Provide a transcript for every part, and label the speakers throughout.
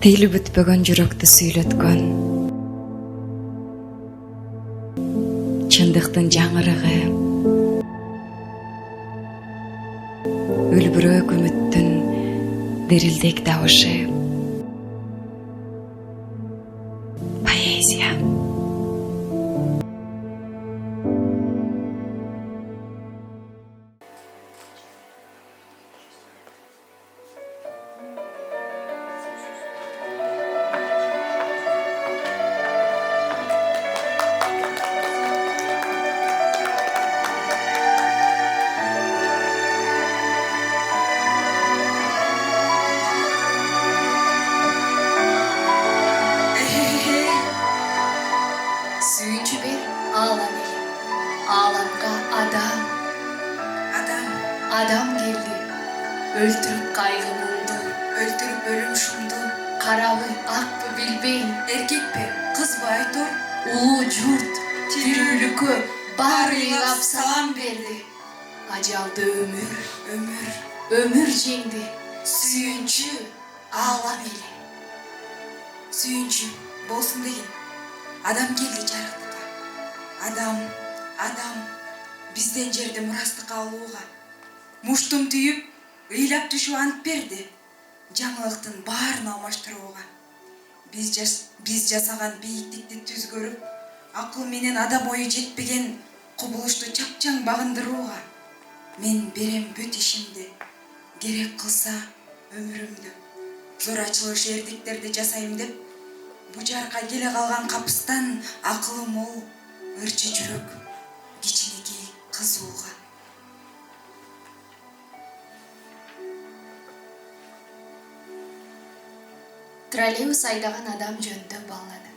Speaker 1: Тили бүтпөгөн жүрөктү сүйлөткөн чындыктын жаңырыгы, үлбүрөөк үмүттүн дирилдек табышы. Поэзия.
Speaker 2: Suyuncu bir ağlam eli. Ağlamga adam. Adam geldi. Öldürüp kaygı buldu.
Speaker 3: Öldürüp ölüm şumdu.
Speaker 2: Karabı, ak mı bilbeyin.
Speaker 3: Erkek mi? Kız mı Aytor?
Speaker 2: Ulu curt, tirülükü, barıylap salam verdi. Acaldı ömür, ömür jengdi. Suyuncu ağlam eli.
Speaker 3: Suyuncu, bolsun degin. Adam geldi жарыктыкка. Адам бизден жерди мурастыкка алууга. Муштум түйүп, ыйлап түшүп ант берди. Жаңылыктын баарын алмаштырууга. Биз жасаган бийиктикти түз көрүп, акыл менен адам ою жетпеген кубулушту чапчаң багындырууга. Мен берем бүт ишимди, керек кылса өмүрүмдү. Зор ачылыш эрдиктерди жасайм деп, бужарка келе калган капыстан акылы мол ырчы жүрөк кичинекей кыз ууга.
Speaker 2: Троллейбус айдаган адам жөнүндө баллады.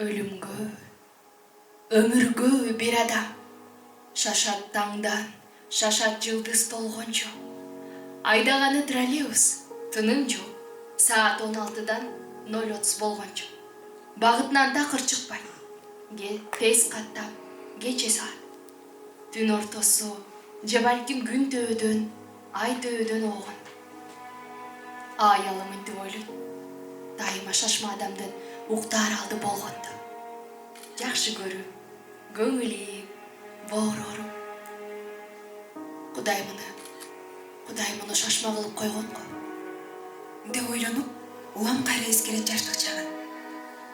Speaker 2: Өлүмгө, өмүргө бир адам. Шашат таңдан, шашат жылдыз толгончо. Айдаганы троллейбус, тыным жок. Саат 16-дан 0:30 болгончо. Багытынан такыр чыкпайт. Тез каттап, кече саат. Түн ортосу, же балким күн төөдөн, ай төөдөн огон. Аялы мынтип ойлойт. Дайыма шашма адамдын уктаар алды болгонду. Жакшы көрүп, көңүлү боороруп. Кудай муну шашма кылып койгон го
Speaker 3: деп ойлонуп, улам кайра эскерет жаштык чагын.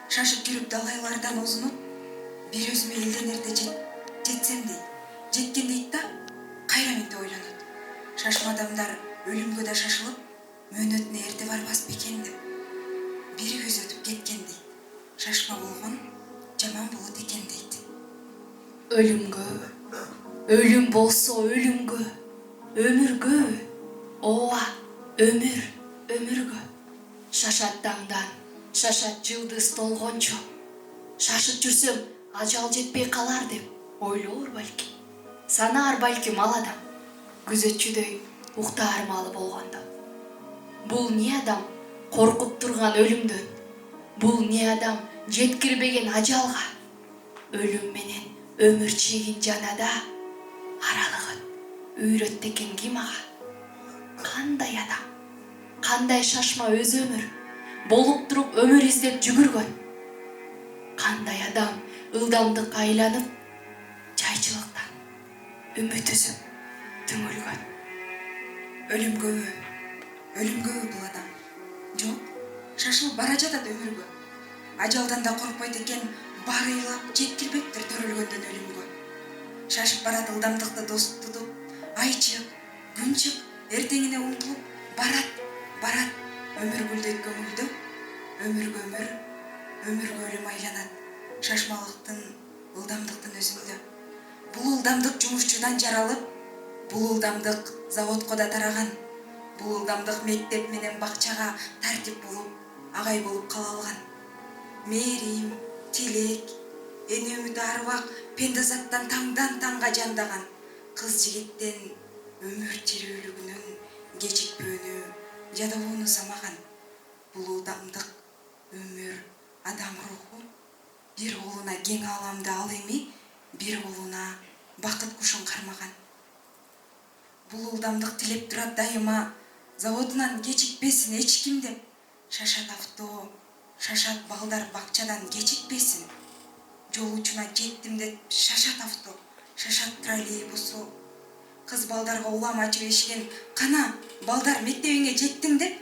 Speaker 3: Шашып жүрүп далайлардан озунуп, бир өзүмө элден эрте жетсем дейт. Жеткен дейт да, кайра мынтип ойлонот. Шашма адамдар өлүмгө да шашылып, мөөнөтүнө эрте барбас бекен деп. Бир көз өтүп кеткен дейт. Шашма болгон жаман болот экен дейт.
Speaker 2: Ölüm bolso ölümgö, ömürgö, ova, ömürgö. Şaşat tаңдан, şaşat жылдыз толгончо. Шашып жүрсөм, ажал жетпей калар деп ойлоор балки. Санаар балким ал адам, күзөтчүдөй уктаармалы болгондо. Бул не адам коркуп турган өлүмдөн? Бул не адам жеткирбеген ажалга? Өлүм менен өмүр чегин жанада аралыгын үйрөттү экен ким ага? Кандай адам, кандай шашма өз өмүр болуп туруп өмүр издеп жүгүргөн? Кандай адам ылдамдык айланып жайчылыктан үмүт үзүп түңүлгөн?
Speaker 3: Өлүмгө бул адам. Жок, шашылып бара жатат өмүргө. Ажалдан да коркпойт экен, барыйлап жеткирбептир төрөлгөндөн өлүмгө. Шашып барат ылдамдыкты дос тутуп, ай чык, күн чык, эртеңине умтулуп барат. Өмүр гүлдөйт көңүлдө, өмүргө өлүм айланат. Шашмалыктын, ылдамдыктын өзүндө. Бул ылдамдык жумушчудан жаралып, бул ылдамдык заводко да тараган. Бул ылдамдык мектеп менен бакчага тартип болуп, агай болуп кала алган. Мээрим, тилек, эне үмүт арбак, пендазаттан таңдан таңга жандаган. Кыз жигиттен өмүр тирүүлүгүнүн кечикпөөнү, жадалууну самаган. Бул ылдамдык, өмүр, адам руху бир колуна кең ааламды ал эми, бир колуна бакыт кушун кармаган. Бул ылдамдык тилеп турат дайыма, заводунан кечикпесин эч ким деп. шашат авто, шашат балдар бакчадан кечикпесин. Жол учуна жеттим деп шашат авто, шашат троллейбусу. Кыз балдарга улам ачып эшигин кана балдар мектебиңе жеттиң деп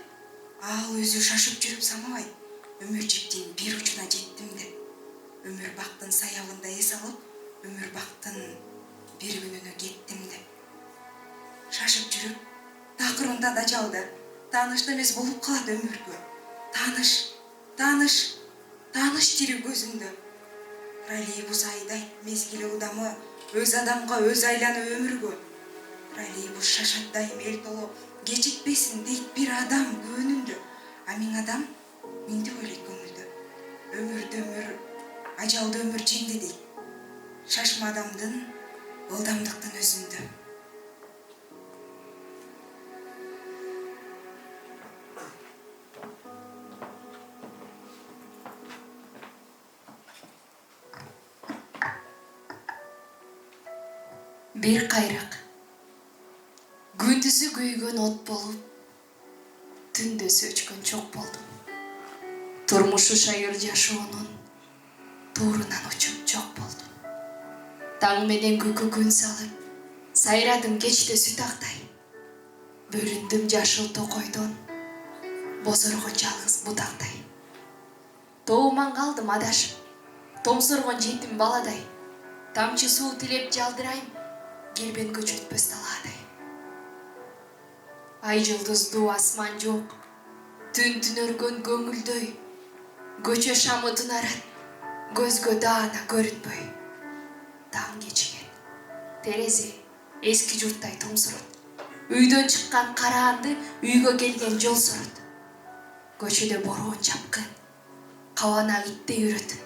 Speaker 3: ал өзү шашып жүрүп самабайт. Өмүр жиптин бир учуна жеттим деп. Өмүр бактын саябында эс алып, өмүр бактын бир күнүнө кеттим деп. Шашып жүрүп, такырында да жалда, таанышты эмес болуп калат өмүргө. Тааныш тирүү көзүндө. Троллейбус айдайт мезгили ылдамы, өз адамга өз айланып өмүргө. Троллейбус шашат дайым эл толо, кечикпесин дейт бир адам көөнүндө. А миң адам минтип ойлойт көңүлдө. Өмүрдү өмүр, ажалды өмүр жеңди дейт. Шашма адамдын ылдамдыктын өзүндө.
Speaker 2: Бир кайрак. Күндүзү күйгөн от болуп, түндөсү өчкөн чок болдум. Турмушу шайыр жашоонун туурунан учуп жок болдум. Таң менен күкү күн салып, сайрадым кечте сүт актай. Бөлүндүм жашыл токойдон, бозоргон жалгыз бутактай. Тооман калдым адашып, томсоргон жетим баладай. Тамчы суу тилеп жалдырайм, келбен көчөтпөс талаадай. Ай жылдыздуу асман жок, түн түнөргөн көңүлдөй. Көчө шамы тунарат, көзгө даана көрүнбөй. Таң кечиген, терезе эски журттай томсорот. Үйдөн чыккан караанды үйгө келген жол сорот. Көчөдө бороон жапкын, кабанак иттей үрөт.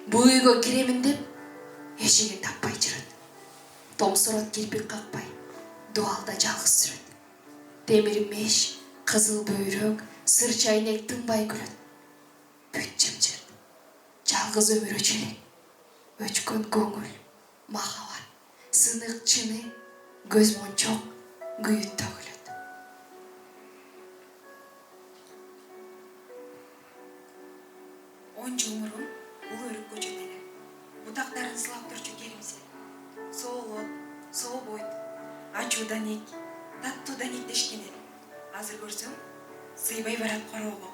Speaker 2: Бул үйгө киремин деп эшигин таппай жүрөт. Томсорот кирпик какпай, дуалда жалгыз сүрөт. Темир меш, кызыл бөйрөк, сыр чайнек тынбай күлөт. Бүт жымжырт, жалгыз өмүр өчөлөк. Өчкөн көңүл, махабат, сынык чыны, көз мончок, күйүт төгүлөт.
Speaker 3: Он жыл мурун улуу өрүк көчөдө эле. Бутактарын сылап турчу келимсер. Соолот, сообойт, ачуудан эк, таттуудан эктешкен эл. Азыр көрсөм, сыйбай барат короого.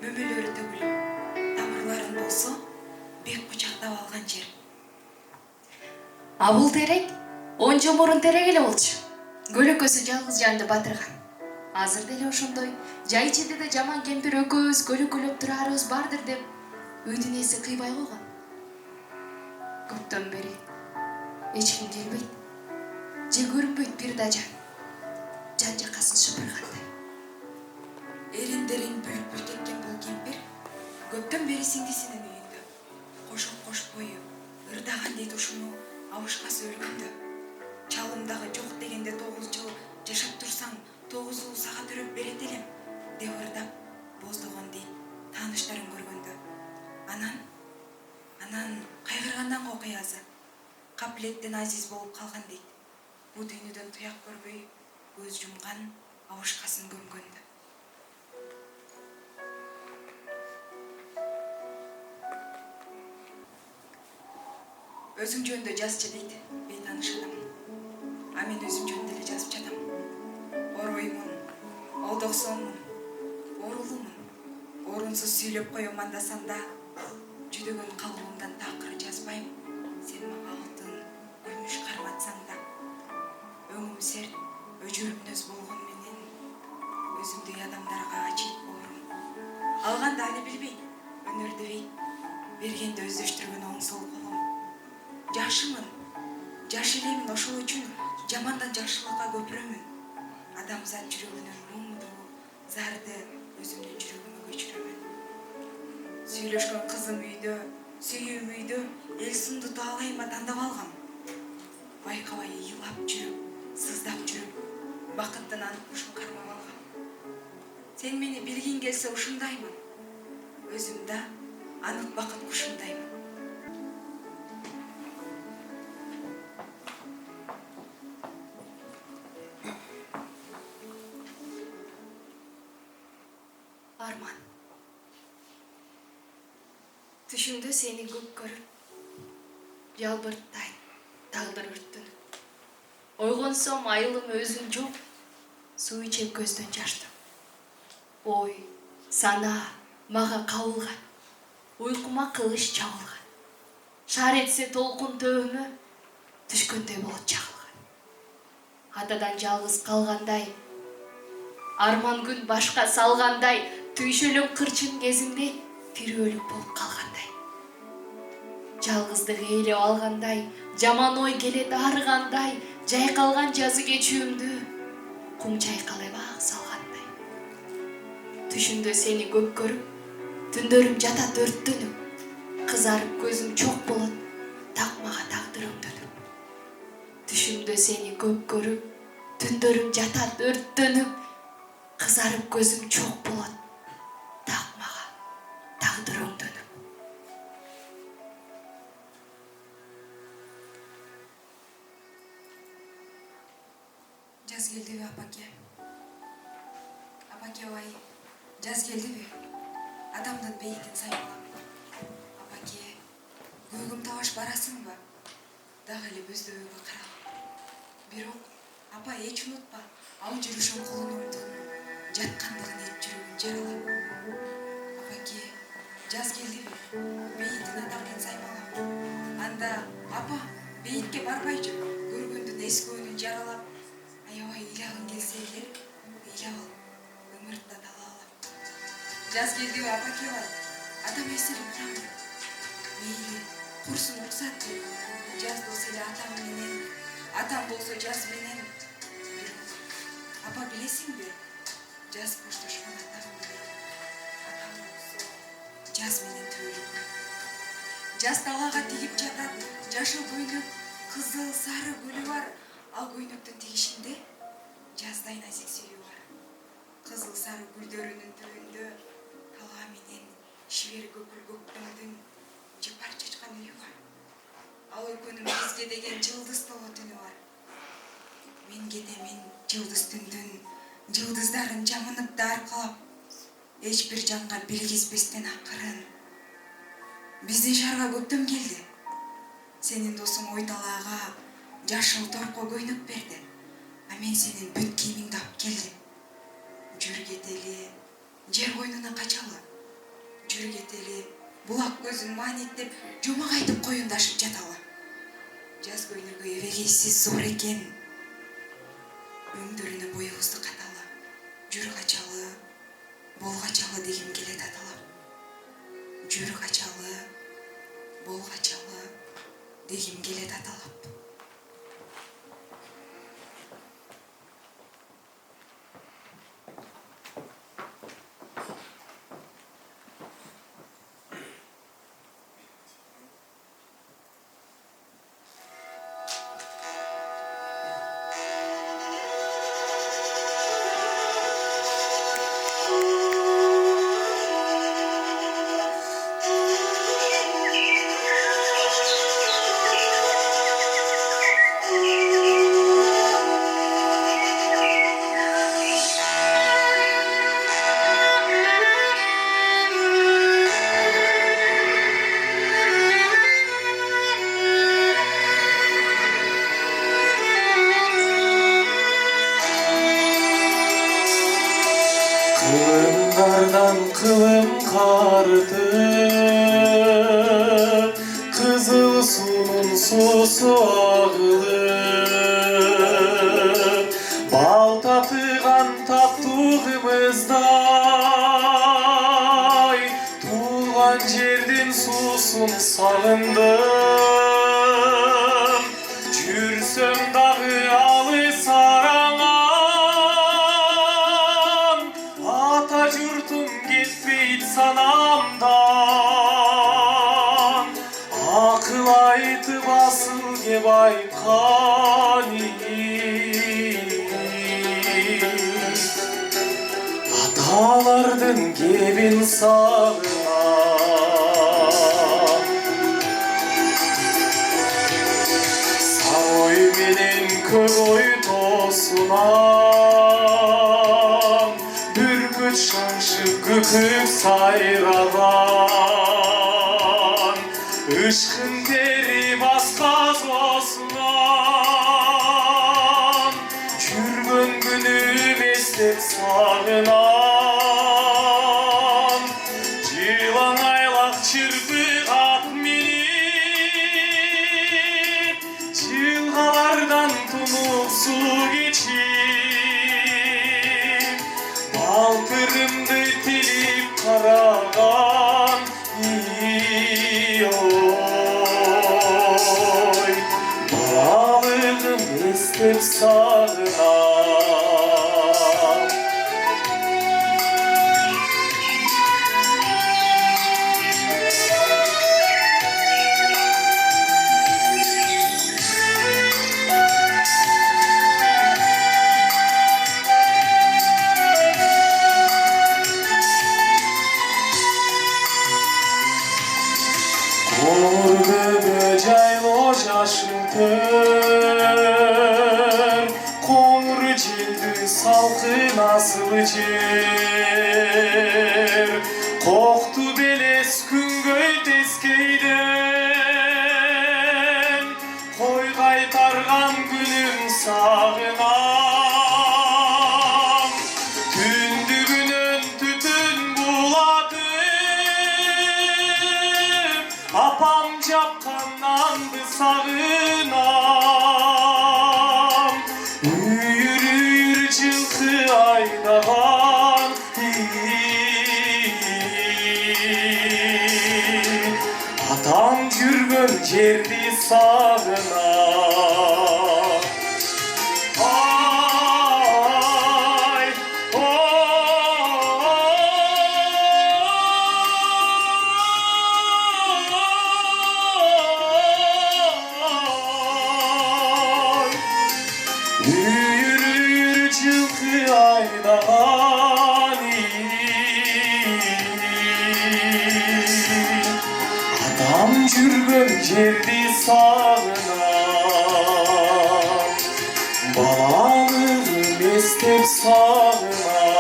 Speaker 3: Мөмөлөрү төгүлүп, тамырларын болсо, бек кучактап алган жер.
Speaker 2: А бул терек 10 жыл мурун терек эле болчу. Көлөкөсү жалгыз жанды батырган. Азыр деле ошондой жай четиде жаман кемпир экөөбүз көлөкөлөп турарыбыз бардыр деп үйдүн ээси кыйбай койгон. Көптөн бери эч ким келбейт, же көрүнбөйт бир да жан. Жан жакасын шыпыргандай.
Speaker 3: Эриндерин бүлүп кеткен бул кемпир көптөн бери сиңдисинин үйүндө. Кошоп кош бою ырдаган дейт ушуну абышкасы өлгөндө. Чалымдагы жок дегенде 9 жыл жашап турсаң, 9 сага төрөп берет элем деп ырдап боздогон дейт тааныштарын көргөндө. Анан кайгыргандан окуязы каплеттен азиз болуп калган дейт. Бу дүйнөдөн туяк көрбөй көз жумган абышкасын көмгөндө. Өзүң жөнүндө жазчы дейт бейтааныш адам. А мен өзүм жөнүндө эле жазып жатам. Ороймун, олдоксонмун, орулумун. Орунсуз сүйлөп коем андасам да, жүдөгөн калыбымдан такыр жазбайм. Сен мага алтын, күмүш карматсаң да. Өңүм серт, өжүрүмнөз болгон менен өзүмдүй адамдарга ачыйт боорум. Алганда али билбейт, өнөрдү бейт, бергенде өздөштүргөн оң сол колум. Жакшымын, жаш элемин ошол үчүн жамандан жакшылыкка көпүрөмүн. Адамзат жүрөгүнөн муңду, зарды өзүмдүн жүрөгүмө көчүрөмүн. Сүйлөшкөн кызым үйдө, сүйүүм үйдө, эл сымдытуу алайыма тандап алгам. Байкабай ыйлап жүрүп, сыздап жүрүп, бакыттын анык кушун кармап алгам. Сен мени билгиң келсе ушундаймын, өзүм да анык бакыт кушундаймын.
Speaker 2: арман. Түшүмдө сени көп көрүп, жалбырттайт тагдыр өрттөнүп. Ойгонсом айылым өзүң жок, суу ичеп көздөн жаштым. Ой, санаа мага кабылган, уйкума кылыч чабылган. Шаар этсе толкун төбөмө, түшкөндөй болот чагылган. Атадан жалгыз калгандай, арман күн башка салгандай, түйшөлөң кырчын кезимде тирүүлүк болуп калгандай. Жалгыздык ээлеп алгандай, жаман ой келет арыгандай, жайкалган жазы кечүүмдү кум чайкалып ак салгандай. Түшүмдө сени көп көрүп, түндөрүм жатат өрттөнүп, кызарып көзүм чок болот, так мага тагдыр өңдөнүп. Түшүмдө сени көп көрүп, түндөрүм жатат өрттөнүп, кызарып көзүм чок болот, так мага тагдыр өңдөнүп.
Speaker 3: Жаз келдиби апаке? Апаке ой, жаз келдиби? Адамдын бейитин саймалап. Апаке, көгүм табаш барасыңбы? Дагы эле бөздөгүгө карап. Бирок, апа эч унутпа, ал жүрүшүң кулунумдун жаткандыгын эп жүрөгүн жаралап. Апаке, жаз келдиби? Бейитин адамдын саймалап. Анда, апа, бейитке барбайчы, көргөндүн эскөөнүн жаралап. Аябай ыйлагың келсе эле, ыйлап ал, ымыртта талаалап. Жаз келдиби апаке бар, атам эсирип турамын. Мейли, курсун уруксат, жаз болсо эле атам менен, атам болсо жаз менен. Апа билесиңби, жаз коштошкон атам менен, атам болсо жаз менен түбөлүк. Жаз талаага тигип жатат, жашыл көйнөк, кызыл, сары гүлү бар. Ал көйнөктүн тигишинде жаздай назик сүйүү бар. Кызыл сары гүлдөрүнүн түбүндө талаа менен шибер көкүл көктөмдүн жыпар чачкан үйү бар. Ал өлкөнүн бизге деген жылдыз толо түнү бар. Мен кетемин жылдыз түндүн жылдыздарын жамынып да аркалап, эч бир жанга билгизбестен акырын. Биздин шаарга көктөм келди. Сенин досуң ой талаага жашыл торко көйнөк берди, а мен сенин бүт кийимиңди алып келдим. Жүр кетели, жер койнуна качалы. Жүр кетели, булак көзүн маанеттеп, жомак айтып коюндашып жаталы. Жаз көйнөгү эбегейсиз зор экен, өңдөрүнө боюбузду каталы. Жүр качалы, бол качалы дегим келет аталап. Жүр качалы, бол качалы дегим келет аталап.
Speaker 4: Кылымдардан кылым картып, кызыл суунун суусу агылып, бал татыган таттуугубуздай, туулган жердин суусун сагындым. Жүрсөм дагы алыс араңан, ата журтум кетпейт санамдан. Акыл айтып асыл кеп айткан аталардын кебин сагынам. Сары ой менен көк ой тосунам, бүркүт шаңшып үркүп сайраган ышкын тери басказ осман жүргөн күнүм эстеп сагынам жылаң айлак чырпык ат минип жылгалардан тунук суу кечип балтырымды тилип караган ой балалыгым эстеп сагынам Ko'rgida jaylo jashim tör Qo'ng'ir jildi salqin asıl jer Qo'qtu beles kungöy teskeyden Qo'y qaytargan günüm sağınam Tündügünün tütün buladım Apam japkan nandı sağınam Uyur uyur жылқы айдаған Атам жүргөн жерди сагынам Ай, Үйір үйір жылқы айдаған Адам жүргөн жерди сагынам Балалыгым эстеп сагынам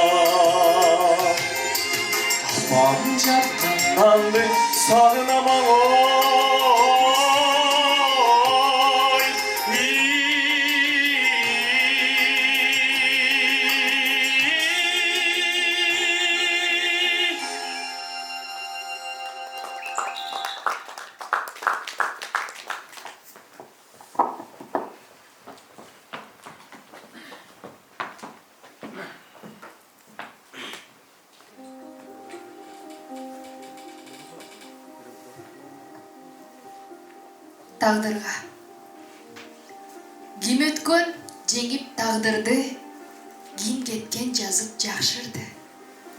Speaker 4: Апам жапкан нанды сагынам
Speaker 2: Тағдырға ким өткөн жеңип тағдырды ким кеткен жазып жакшырды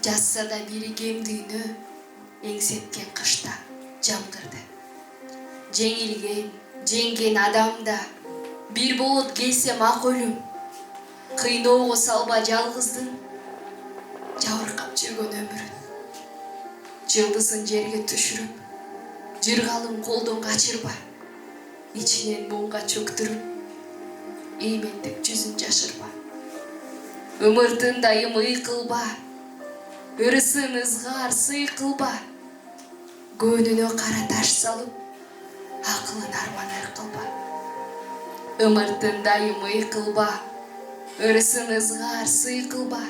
Speaker 2: жазса да биригем дүйнө эңсеткен кышта жамгырды жеңген адамда бир болот келсе ак өлүм кыйноого салба жалгыздын жабыркап жүргөн өмүрүн жылдызын жерге түшүрүп жыргалым колдон качырба İçinen muңга çöktürüp, иймендеп жүзүн жашырба. Өмүртүндайым ыйкылба, өрүсүн ызгаар сый кылба. Көңүнө кара таш салып, акылын арман кылба. Өмүртүндайым ыйкылба, өрүсүн ызгаар сый кылба.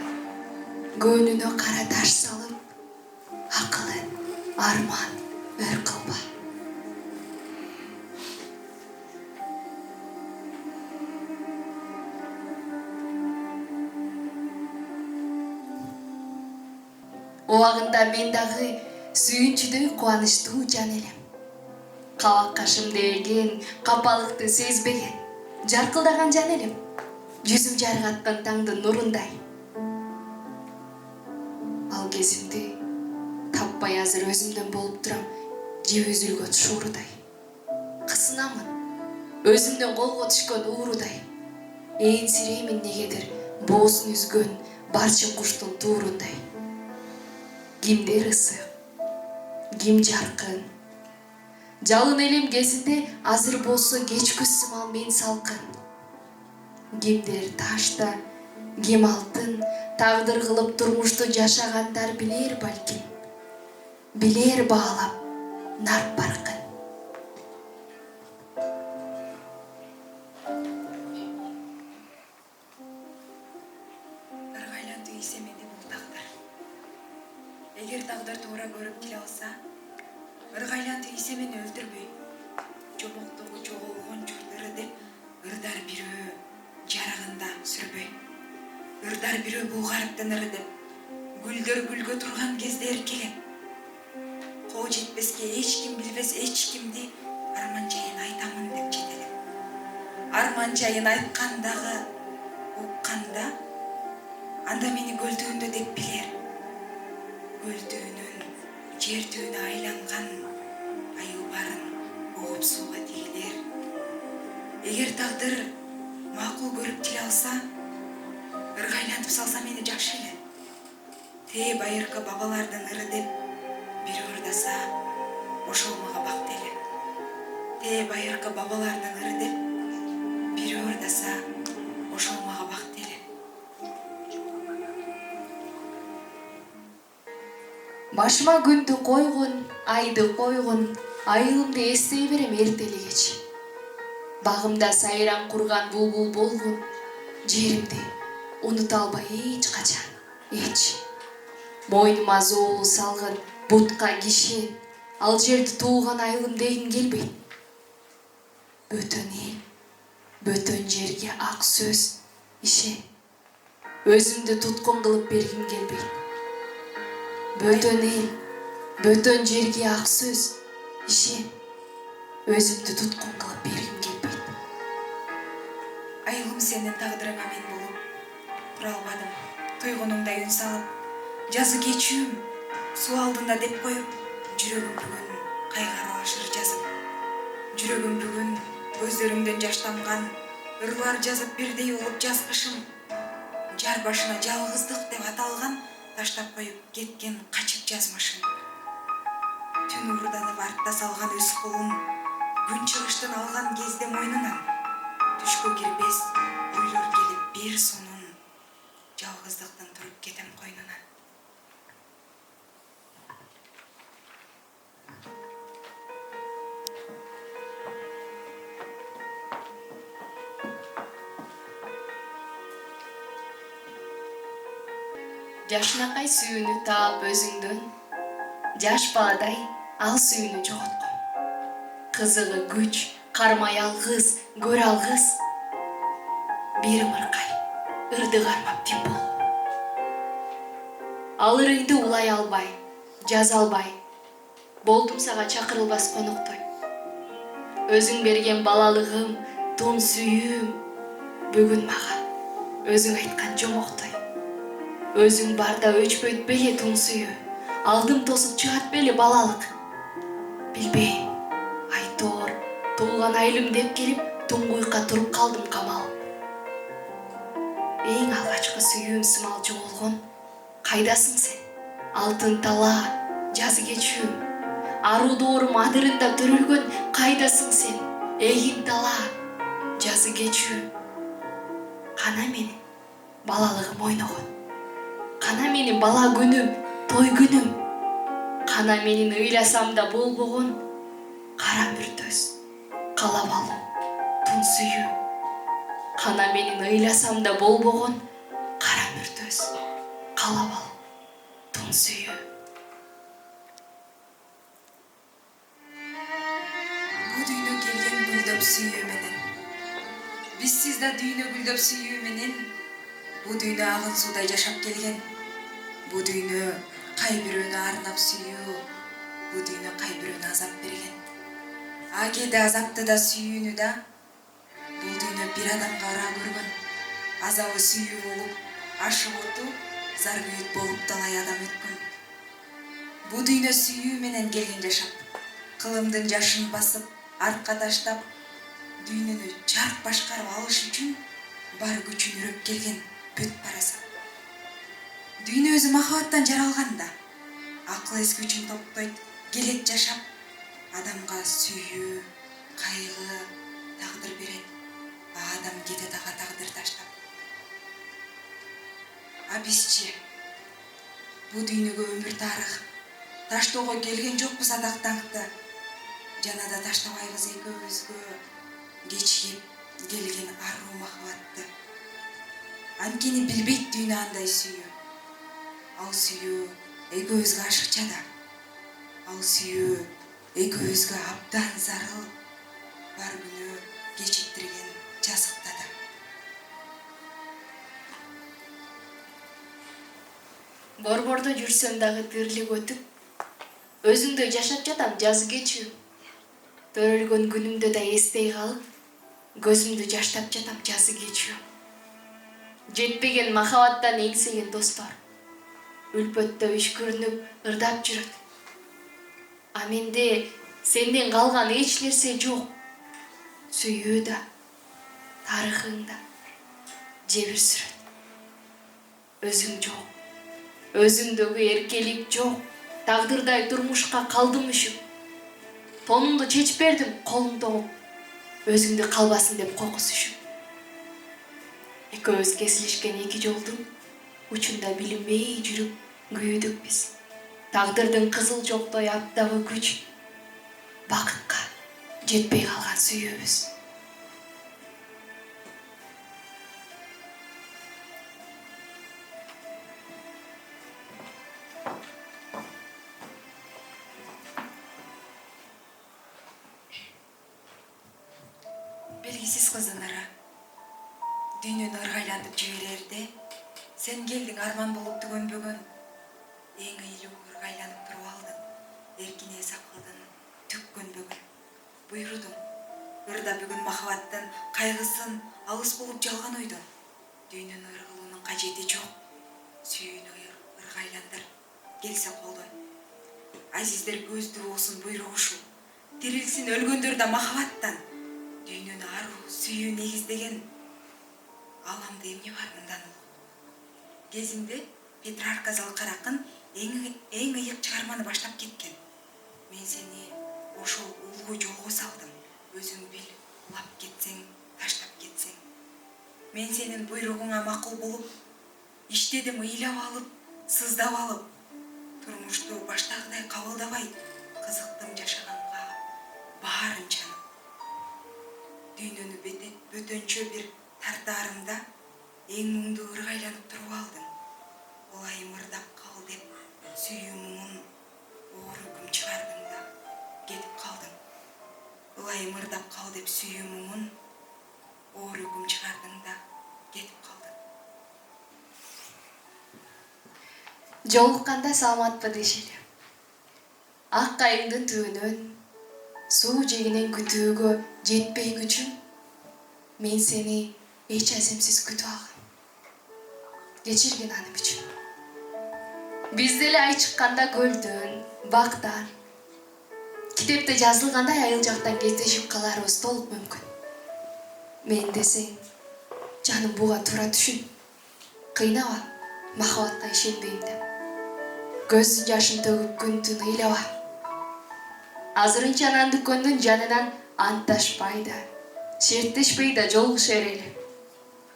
Speaker 2: Көңүнө кара таш салып, акылын арман кылба. Убагында мен дагы сүйүнчүдөй кубанычтуу жан элем. Кабак кашымды ээген, капалыкты сезбеген, жаркылдаган жан элем. Жүзүм жаргаткан таңдын нурундай. Ал кезимди таппай азыр өзүмдөн болуп турам, жеп үзүлгөн шуурудай. Кысынамын, өзүмдөн колго түшкөн уурудай. Ээнсиреймин негедир боосун үзгөн барчын куштун туурундай. Кимдер ысык, ким жаркын. Жалын элем кезинде азыр болсо кечки сымал мен салкын. Кимдер ташта, ким алтын, тагдыр кылып турмушту жашагандар билер балким, билер баалап нар баркын.
Speaker 3: Ыргайлан түйсе мени бул тагдыр. Эгер тагдыр туура көрүп келе алса, ыргайлан түйсе мени өлтүрбөй, жомоктогу жоголгон журдары деп ырдар бирөө жарагында сүрбөй. Ырдар бирөө бугарыптан ыры деп гүлдөр гүлгө турган кездер келет. Кол жетпеске эч ким билбес эч кимди арман жайын айтамын деп жетелеп. Арман жайын айткандагы укканда, анда мени көлдөөндө деп билер. Көлдөөнүн жер түбүнө айланган айыл барын угуп сууга тийилер. Эгер тагдыр макул көрүп келе алса, ыргайлантып салса мени жакшы эле. Те байыркы бабалардын ыры деп бирөө ырдаса, ошол мага бакт эле. Те байыркы бабалардын ыры деп бирөө ырдаса, ошол мага бакт эле.
Speaker 2: Башыма күндү койгон, айды койгон, айылымды эстей берем эртели кеч. Багымда сайран курган булбул болгон, жеримди унута албай эч качан, эч. Мойнума зоолу салгын, бутка кишен, ал жерди тууган айылым дегим келбейт. Бөтөн эл, бөтөн жерге ак сөз, ишен. Өзүмдү туткун кылып бергим келбейт. Бөтөн эл, бөтөн жерге ак сөз, ишен. Өзүмдү туткун кылып бергим келбейт.
Speaker 3: Айылым сенин тагдырыңа мен болуп тура албадым. Тойгонуңдай үн салып, жазы кечүүм суу алдында деп коюп, жүрөгүм бүгүн кайгырып ашыр жазып. Жүрөгүм бүгүн көздөрүңдөн жаш тамган, ырлар жазып бирдей болуп жаз кышым. Жар башына жалгыздык деп аталган, таштап коюп кеткен качып жазмышым. Түн уурданып артта салган өз колун, күн чыгыштан алган кезде мойнунан, түшкө кирбес ойлор келип бир сонун, жалгыздыктан туруп кетем койнунан.
Speaker 2: Жашынакай сүйүүнү таап өзүңдөн, жаш баладай ал сүйүүнү жоготком. Кызыгы күч, кармай алгыс, көрө алгыс. Бир мыркай, ырды кармап тим бол. Ал ырыңды улай албай, жаза албай, болдум сага чакырылбас коноктой. Өзүң берген балалыгым, тун сүйүүм, бүгүн мага өзүң айткан жомоктой. Өзүң барда өчпөйт беле тун сүйүү, алдым тосуп чыгат беле балалык. Билбейм, айтор, туулган айылым деп келип, туңгуйка туруп калдым камалып. Эң алгачкы сүйүүм сымал жоголгон, кайдасың сен? Алтын тала, жазы кечүүм, аруу доорум адырында төрөлгөн, кайдасың сен? Эгин тала, жазы кечүүм. Кана менин балалыгым ойногон. Кана менин бала күнүм, той күнүм. Кана менин ыйласам да болбогон, кара мүртөс, калап алуу, тун сүйүү. Кана менин ыйласам да болбогон, кара мүртөс, калап алуу, тун сүйүү.
Speaker 3: Бу дүйнө келген гүлдөп сүйүү менен, бизсиз да дүйнө гүлдөп сүйүү менен, бу дүйнө агын суудай жашап келген. Бу дүйнө кай бирөөнү арнап сүйүү, бу дүйнө кай бирөөнү азап берген. А кээде азапты да сүйүүнү да бул дүйнө бир адамга ара көргөн. Азабы сүйүү болуп, ашык оту, зар күйүт болуп талай адам өткөн. Бу дүйнө сүйүү менен келген жашап, кылымдын жашын басып, артка таштап, дүйнөнү жарк башкарып алыш үчүн бар күчүн үрөп келген бүт парасат. Дүйнө өзү махабаттан жаралган да, акыл эс күчүн топтойт, келет жашап, адамга сүйүү, кайгы, тагдыр берет, а адам кетет ага тагдыр таштап. А бизчи бу дүйнөгө өмүр тарых таштоого келген жокпуз адак даңкты. Жана да таштабайбыз экөөбүзгө кечигип келген аруу махабатты. Анткени билбейт дүйнө андай сүйүү. Ал сүйүү экөөбүзгө ашыкча да. Ал сүйүү экөөбүзгө абдан зарыл. Бар күнөө кечиктирген жазыкта да.
Speaker 2: Борбордо жүрсөм дагы тирлик өтүп, өзүңдөй жашап жатам жазы кечүү. Төрөлгөн күнүмдү да эстей калып, көзүмдү жаштап жатам жазы кечүү. Жетпеген махабаттан эңсеген достор, үлпөттө үшкүрүнүп ырдап жүрөт. А менде сенден калган эч нерсе жок. Сүйүү да, тарыхың да жебир сүрөт. Өзүң жок. Өзүңдөгү эркелик жок. Тагдырдай турмушка калдым үшүп. Тонумду чечип бердим, колуң тоңуп. Өзүңдү калбасын деп кокус үшүп. Экөөбүз кесилишкен эки жолдун учунда билинбей жүрүп күйдүк биз. Тагдырдын кызыл жоктой аптабы күч. Бакытка жетпей калган сүйүүбүз.
Speaker 3: Белгисиз кыздын ыры. Дүйнөнү ыргайлантып жиберерде, сен келдиң арман болуп түгөнбөгөн. Эң ыйлуу ыргайланып туруп алдың, эркине сакалдын түк көнбөгөн. Буйрудуң, ырда бүгүн махабаттын кайгысын алыс болуп жалган ойдон. Дүйнөнү ыргылуунун кажети жок. Сүйүүнү ыргайландыр, келсе колдон. Азиздер көздүү болсун буйрук ушул. Тирилсин өлгөндөр да махабаттан. Дүйнөнү аруу сүйүү негиздеген. Аламда эмне бар мындан улуу? Кезинде Петрарка Залкар акын эң ыйык чыгарманы баштап кеткен. Мен сени ошол улуу жолго салдым. Өзүң бил, улап кетсең, таштап кетсең. Мен сенин буйругуңа макул болуп, иштедим ыйлап алып, сыздап алып. Турмушту баштагыдай кабылдабай, кызыктым жашаганга баарынча. Дүйнөнү бөтөнчө бир тартаарымда эң мұңды ыргайланып туруп алдың. Улайым ырдап кал деп сүйүү муңун оор үкүм чыгардың да кетип калдың. Улайым ырдап кал деп сүйүү муңун оор үкүм чыгардың да кетип калдың.
Speaker 2: Жолукканда саламатпы дешели. Ак кайыңдын түбүнөн суу жегинен күтүүгө жетпей күчүм. Мен сени эч аземсиз күтүп алгам. Кечиргин аны үчүн. Биз деле ай чыкканда көлдөн, бактан, китепте жазылгандай айыл жактан кездешип каларыбыз толук мүмкүн. Мен десең, жаным буга туура түшүн. Кыйнава, махабатка ишенбейм деп. Көз жашын төгүп күн-түн ыйлаба. Азырынча нан дүкөндүн жанынан анташпай да, шерттешпей да жолугушар эле.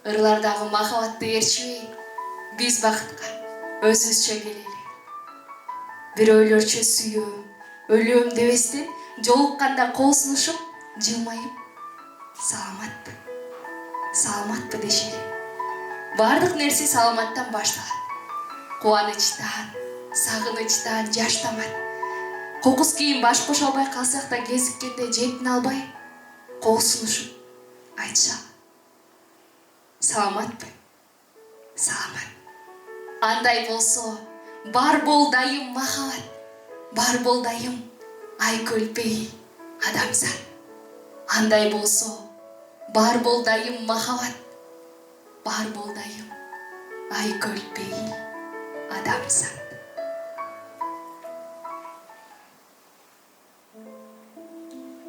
Speaker 2: Ырлардагы махабатты ээрчибей, биз бакытка өзүбүзчө келели. Бирөөлөрчө сүйөм, өлөм дебестен, жолукканда кол сунушуп, жылмайып, саламатпы, саламатпы дешели. Бардык нерсе саламаттан башталат. Кубанычтан, сагынычтан, жаштамат. Кокус кийин баш кошо албай калсак да кезиккенде жетин албай, кол сунушуп, айтышалы. Саламатпы? Саламат. Андай болсо, бар бол дайым махабат, бар бол дайым айкөл пейил адамзат. Андай болсо, бар бол дайым махабат, бар бол дайым айкөл пейил адамзат.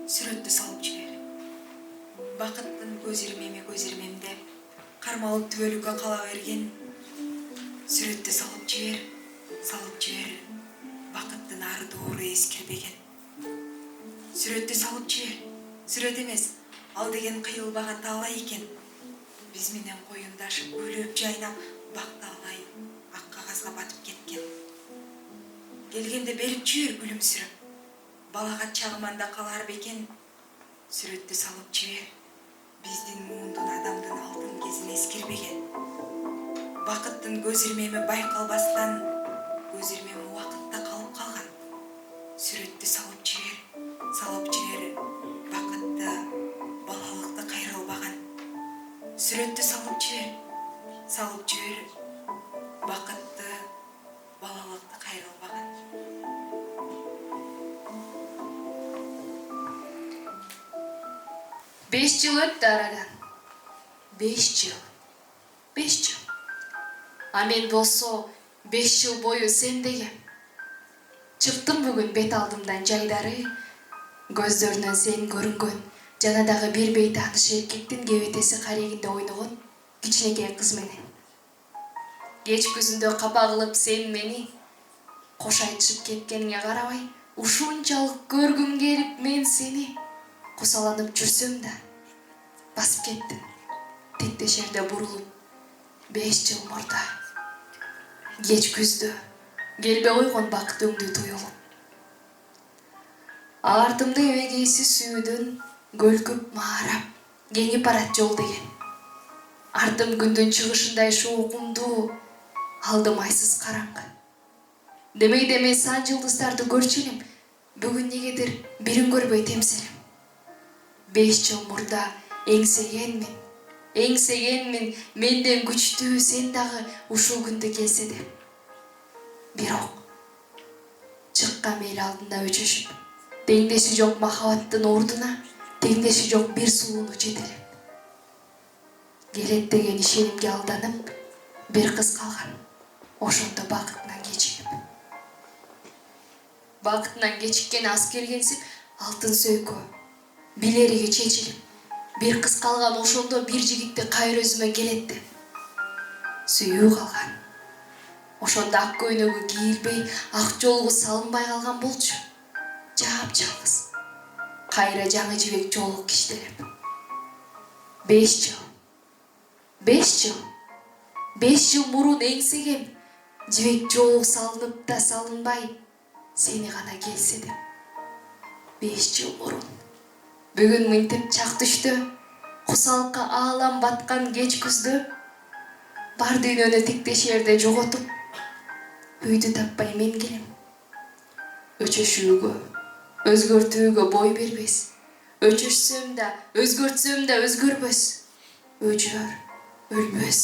Speaker 3: Сүрөттү салып жибер. Бакыттын көз ирмемде кармалып түбөлүккө кала берген. Сүрөттү салып жибер. Бакыттын ардууру эскирбеген. Сүрөттү салып жибер. Сүрөт эмес, ал деген кыйылбаган таалай экен. Биз менен коюндашып, күлүп, жайнап бакталайын. келгенде берип жибер күлүмсүрөп. Балага чагыманда калар бекен, сүрөттү салып жибер. Биздин муундун адамдын алтын кезин эскербеген. Бакыттын көз ирмеми байкалбастан, көз ирмеми убакытта калып калган. Сүрөттү салып жибер, бакытты, балалыкты кайрылбаган. Сүрөттү салып жибер, бакытты, балалыкты кайрылбаган.
Speaker 2: 5 жыл өттү арадан. 5 жыл. А мен болсо 5 жыл бою сендегем. Чыктым бүгүн бет алдымдан жайдары, көздөрүнөн сен көрүнгөн, жана дагы бир бейтааныш эркектин кебетеси карегинде ойногон кичинекей кыз менен. Кеч күзүндө капа кылып сен мени кош айтышып кеткениңе карабай, ушунчалык көргүм келип мен сени кусаланып жүрсөм да басып кеттим. Теттешерде бурулуп 5 жыл мурда. Кеч күздө келбей койгон бакыт өңдү туюлуп. Артымда эбегейсиз сүйүүдөн көлкүп маарап кеңип барат жол деген. Артым күндүн чыгышындай шоокумдуу, алдым айсыз караңгы. Демейде мен сан жылдыздарды көрчү элем, бүгүн негедир бирин көрбөй темселем. 5 жыл мурда эңсегенмин, менден күчтүү сен дагы ушул күндө келсе деп. Бирок чыккам эл алдында өчөшүп, теңдеши жок махабаттын ордуна, теңдеши жок бир сулууну жетелеп. Келет деген ишенимге алданып, бир кыз калган, ошондо бакытынан кечигип. Бакытынан кечиккен аз келгенсип, алтын сөйкө, билериги чечилип, бир кыз калган, ошондо бир жигитти кайра өзүмө келет деп. Сүйүү калган. Ошондо ак көйнөгү кийилбей, ак жолгу салынбай калган болчу. Жап-жалгыз. Кайра жаңы жибек жолук киштелеп. 5 жыл. 5 жыл мурун эңсегем, жибек жолук салынып да салынбай, сени гана келсе деп. 5 жыл мурун. Бүгүн мынтип чак түштө, кусалыкка аалам баткан кеч күздө, бар дүйнөнү тиктешерде жоготуп, үйдү таппай мен келем. Өчөшүүгө, өзгөртүүгө бой бербес. Өчөшсөм да, өзгөртсөм да өзгөрбөс. Өчөр, өлбөс,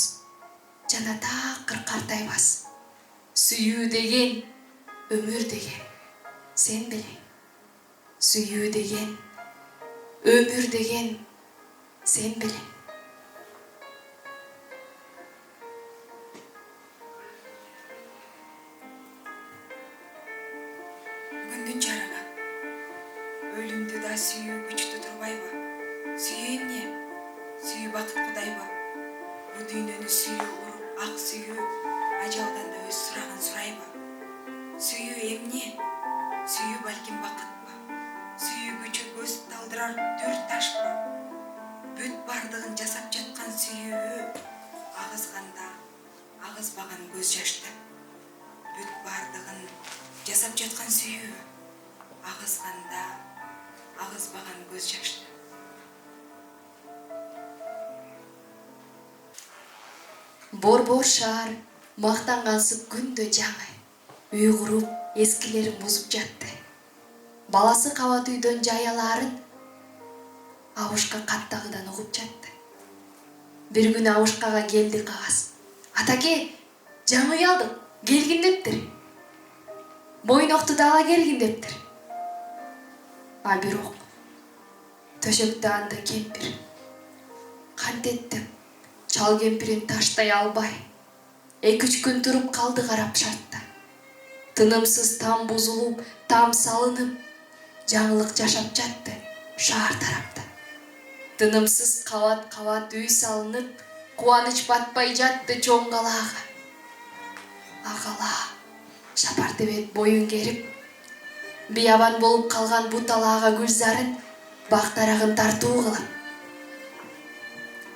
Speaker 2: жана такыр картайбас. Сүйүү деген, өмүр деген, сен белең. Сүйүү деген, өмүр деген, сен белең.
Speaker 3: Күндүн жарыгы. Өлүмдү да сүйүү күчтүү турбайбы? Сүйүү эмне? Сүйүү бакыт кудайбы? Бу дүйнөнү сүйүү уруп, ак сүйүү ажалдан да өз сурагын сурайбы? Сүйүү эмне? Сүйүү балким бакытпы? Сүйүү күчү көз талдырар дүр ташпы? Бүт бардыгын жасап жаткан сүйүү агызганда агызбаган көз жашты. Бүт бардыгын жасап жаткан сүйүү агызганда агызбаган көз жашты.
Speaker 2: Борбор шаар мактангансып күндө жаңы, үй куруп эскилерин бузуп жатты. Баласы кабат үйдөн жаялаарын Абышка каттагыдан угуп жатты. Бир күнү Абышкага келди кагаз. Атаке, жаңы уялдык, келгин дептир. Бойнокту да ала келгин дептир. А бирок төшөктө анда кемпир. Кантеттим, чал кемпирин таштай албай, 2-3 күн туруп калды карап шартта. Тынымсыз там бузулуп, там салынып, жаңылык жашап жатты шаар тарапта. Тынымсыз кабат үй салынып, кубаныч батпай жатты чоң калаага. Акала, шапар тебет боюн керип, биябан болуп калган буталаага гүлзарын, бак тарагын тартуу кылып,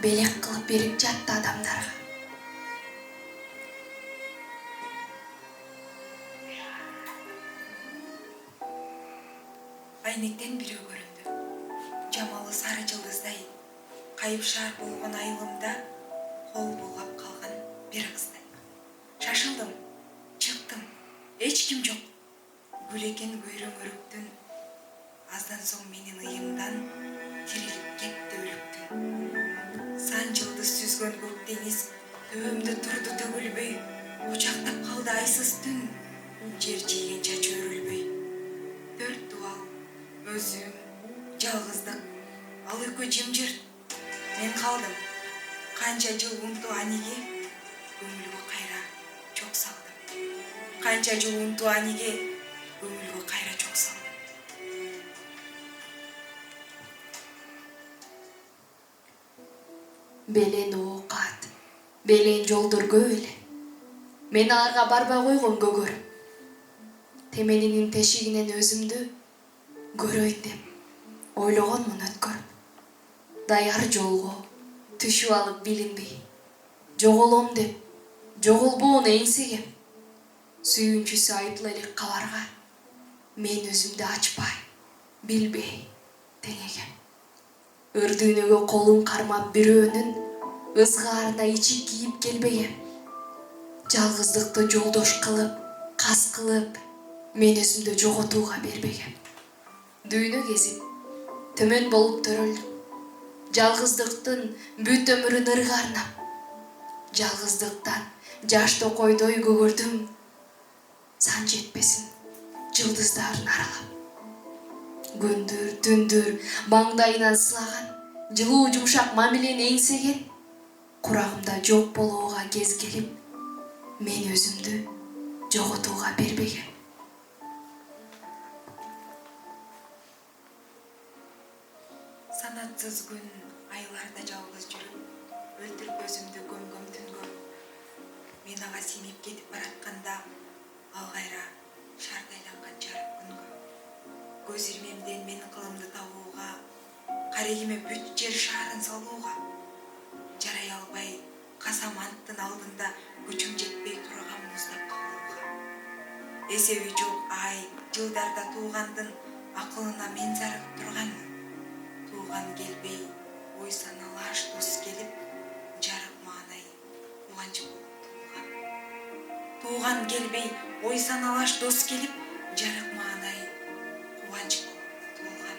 Speaker 2: белек кылып берип жатты адамдарга.
Speaker 3: айнектен бирөө көрүндү. Жамалы сары жылдыздай кайып шаар болгон айылымда кол булгап калган бир кызды. Шашылдым, чыктым, эч ким жок. Гүлекен көйрөң өрүктүн, аздан соң менин ыйымдан тирилип кетти өлүктүн. Сан жылдыз сүзгөн көк деңиз төбөмдө турду төгүлбөй, кучактап калды айсыз түн, жер жийген чач өрүлбөй. Төрт дубал, өзүм, жалгыздык, ал экөө жымжырт. Мен калдым, канча жыл унтуу аниге, көңүлгө кайра чок салдым. Канча жыл унтуу аниге, көңүлгө кайра чок салдым.
Speaker 2: Белен оокат, белен жолдор көп эле. Мен аларга барбай койгом көгөрүп. Теменинин тешигинен өзүмдү көрөйүн деп ойлогонмун өткөрүп. Даяр жолго түшүп алып билинбей, жоголом деп жоголбоону эңсегем. Сүйүнчүсү айтыла элек кабарга, мен өзүмдү ачпай, билбей теңегем. Өрдүүнөгө колум кармап бирөөнүн ызгаарына ичи кийип келбегем. Жалгыздыкты жолдош кылып, кас кылып, мен өзүмдү жоготууга бербегем. Дүйнө кезип, төмөн болуп төрөлдүм. Жалгыздыктын бүт өмүрүн ырга арнап, жалгыздыктан жаш токойдой көгөрдүм, сан жетпесин жылдыздарын аралап. Күндүр, түндүр маңдайынан сылаган, жылуу жумшак мамилени эңсеген, курагымда жок болууга кез келип, мен өзүмдү жоготууга бербегем.
Speaker 3: Санатсыз күн айларда жалгыз жүрүп, өлтүрүп өзүмдү көмгөм түнгө. Мен ага симип кетип баратканда, ал кайра шартайланган жарык күнгө. Көз ирмемден менин кылымды табууга, карегиме бүт жер шаарын салууга, жарай албай касам анттын алдында күчүм жетпей турган муздап калууга. Эсеби жок ай, жылдарда туугандын акылына мен зарык турганмын. Тууган келбей, ой саналаш дос келип, жарык маанай кубанч болуп туулган. Тууган келбей, ой саналаш дос келип, жарык маанай кубанч болуп туулган.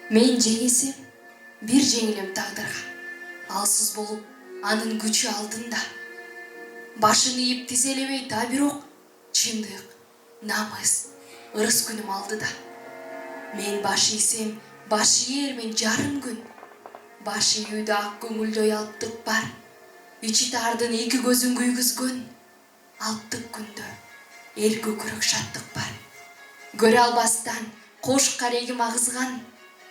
Speaker 2: Мен жеңисем, бир жеңилем тагдырга. Алсыз болуп, анын күчү алдында. Башын ийип тизелебей та бирок, чындык, намыс, ырыс күнүм алдыда. Мен баш ийсем, баш ийермин жарым күн. Баш ийүүдө ак көңүлдөй алптык бар. Ичи таардын эки көзүн күйгүзгөн алптык күндө эл көкүрөк шаттык бар. Көрө албастан кош карегим агызган,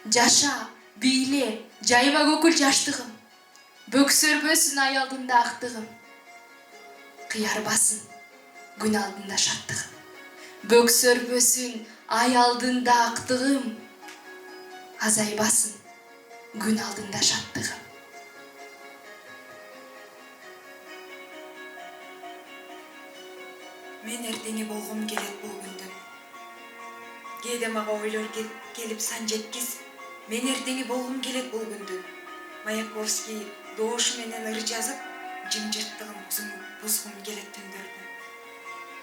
Speaker 2: жаша, бийле, жайма көкүл жаштыгым. Бөксөрбөсүн ай алдында актыгым. Кыярбасын күн алдында шаттыгым. Бөксөрбөсүн ай алдында актыгым. Азайбасын күн алдында шаттыгым.
Speaker 3: Мен эртеңи болгум келет бул күндүн. Кээде мага ойлор келип сан жеткиз, мен эртеңи болгум келет бул күндүн. Маяковский доошу менен ыр жазып, жымжырттыгын бузгум келет түндөрдүн.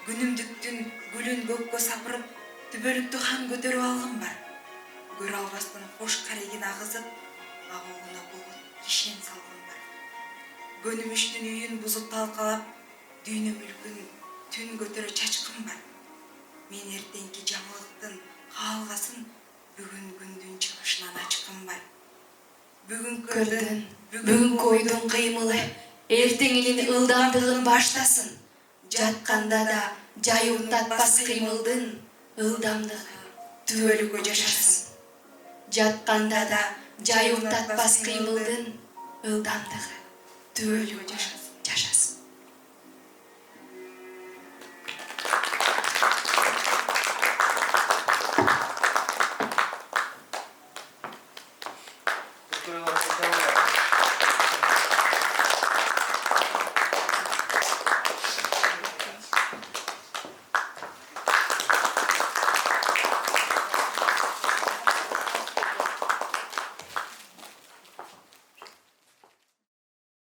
Speaker 3: Күнүмдүктүн гүлүн көккө сапырып, түбөлүктү хан көтөрүп алгым бар. Көрө албастан кош карегин агызып, агууна болот кишен салгым бар. Көнүмүштүн үйүн бузуп талкалап, дүйнө мүлкүн түн көтөрө чачкым бар. Мен эртеңки жаңылыктын каалгасын бүгүн күндүн чыгышынан ачкым бар. Бүгүнкү
Speaker 2: Кырдын, бүгүнкү ойдун кыймылы, эртеңинин ылдамдыгын баштасын. Жатканда да жай уктатпас кыймылдын ылдамдыгы түбөлүккө жашасын. Жатканда да жай уктатпас кыймылдын ылдамдыгы түбөлүккө жашасын.
Speaker 4: Çok